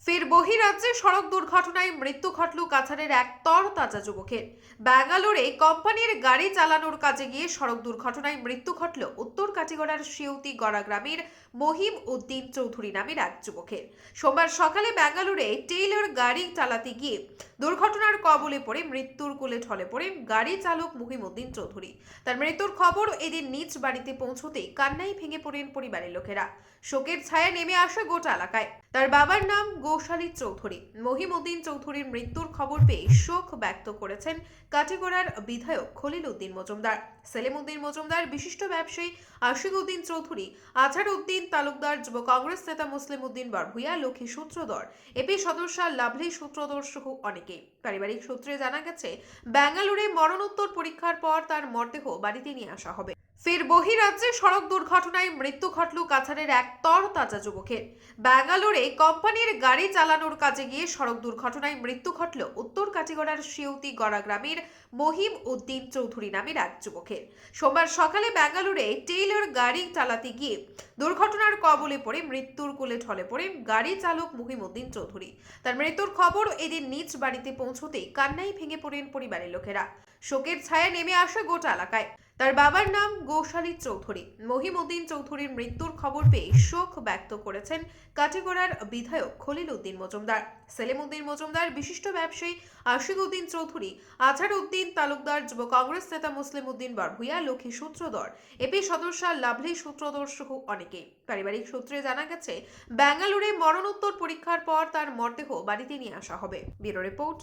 ফের বহিরাজ্যে সড়ক দুর্ঘটনায় মৃত্যু ঘটল কাছাড়ের এক তরতাজা যুবকের। ব্যাঙ্গালোরে কোম্পানির গাড়ি চালানোর কাজে গিয়ে সড়ক দুর্ঘটনায় মৃত্যু ঘটল উত্তর কাটিগড়ার শিউতি গড়া গ্রামের মহিম উদ্দিন চৌধুরী নামের এক যুবকের। সোমবার সকালে ব্যাঙ্গালোরে টেইলর গাড়ি চালাতে গিয়ে দুর্ঘটনার কবলে পড়ে মৃত্যুর কোলে ঢলে পড়ে গাড়ি চালক মহিম উদ্দিন চৌধুরী। তার মৃত্যুর খবর এদিন নিজ বাড়িতে পৌঁছতেই কান্নায় ভেঙে পড়েন পরিবারের লোকেরা। শোকের ছায়া নেমে আসে গোটা এলাকায়। তার বাবার নাম গোশালী চৌধুরী। মহিম উদ্দিন চৌধুরীর মৃত্যুর খবর পেয়ে শোক ব্যক্ত করেছেন কাটিগড়ার বিধায়ক খলিল উদ্দিন মজুমদার, সেলিম উদ্দিন মজুমদার, বিশিষ্ট ব্যবসায়ী আশিক উদ্দিন চৌধুরী, আজহার উদ্দিন তালুকদার, যুব কংগ্রেস নেতা মুসলিম উদ্দিন বরভুইয়া, লক্ষ্মী সূত্রধর, এপি সদস্য লাভলি সূত্রধর সহ অনেকে। পারিবারিক সূত্রে জানা গেছে, ব্যাঙ্গালোরে মরণোত্তর পরীক্ষার পর তার মরদেহ বাড়িতে নিয়ে আসা হবে। ফের বহিরাজ্যে সড়ক দুর্ঘটনায় মৃত্যু ঘটল কাছাড়ের এক তরতাজা যুবকের। ব্যাঙ্গালোরে কোম্পানির গাড়ি চালানোর কাজে গিয়ে সড়ক দুর্ঘটনায় মৃত্যু ঘটল উত্তর কাটিগড়ার শিউতি গড়া গ্রামের মহিম উদ্দিন চৌধুরী নামের এক যুবকের। সোমবার সকালে ব্যাঙ্গালোরে টেইলর গাড়ি চালাতে গিয়ে দুর্ঘটনার কবলে পড়ে মৃত্যুর কোলে ঢলে পড়ে গাড়ি চালক মহিম উদ্দিন চৌধুরী। তার মৃত্যুর খবর এদিন নিজ বাড়িতে পৌঁছতেই কান্নায় ভেঙে পড়েন পরিবারের লোকেরা। শোকের ছায়া নেমে আসে গোটা এলাকায়। তার বাবার নাম গোশালী চৌধুরী। মহিম উদ্দিন চৌধুরীর মৃত্যুর খবর পেয়ে শোক ব্যক্ত করেছেন কাটিগড়ার বিধায়ক খলিল উদ্দিন মজুমদার, সেলিম উদ্দিন মজুমদার, বিশিষ্ট ব্যবসায়ী আশিক উদ্দিন চৌধুরী, আজহার উদ্দিন তালুকদার, যুব কংগ্রেস নেতা মুসলিম উদ্দিন বরভুইয়া, লক্ষ্মী সূত্রধর, এপি সদস্য লাভলি সূত্রধর সহ অনেকে। পারিবারিক সূত্রে জানা গেছে, ব্যাঙ্গালোরে মরণোত্তর পরীক্ষার পর তার মরদেহ বাড়িতে নিয়ে আসা হবে। ব্যুরো রিপোর্ট,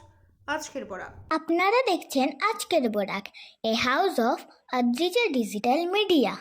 আজকের বরাক। আপনারা দেখছেন আজকের Barak, a house of Adrija digital media.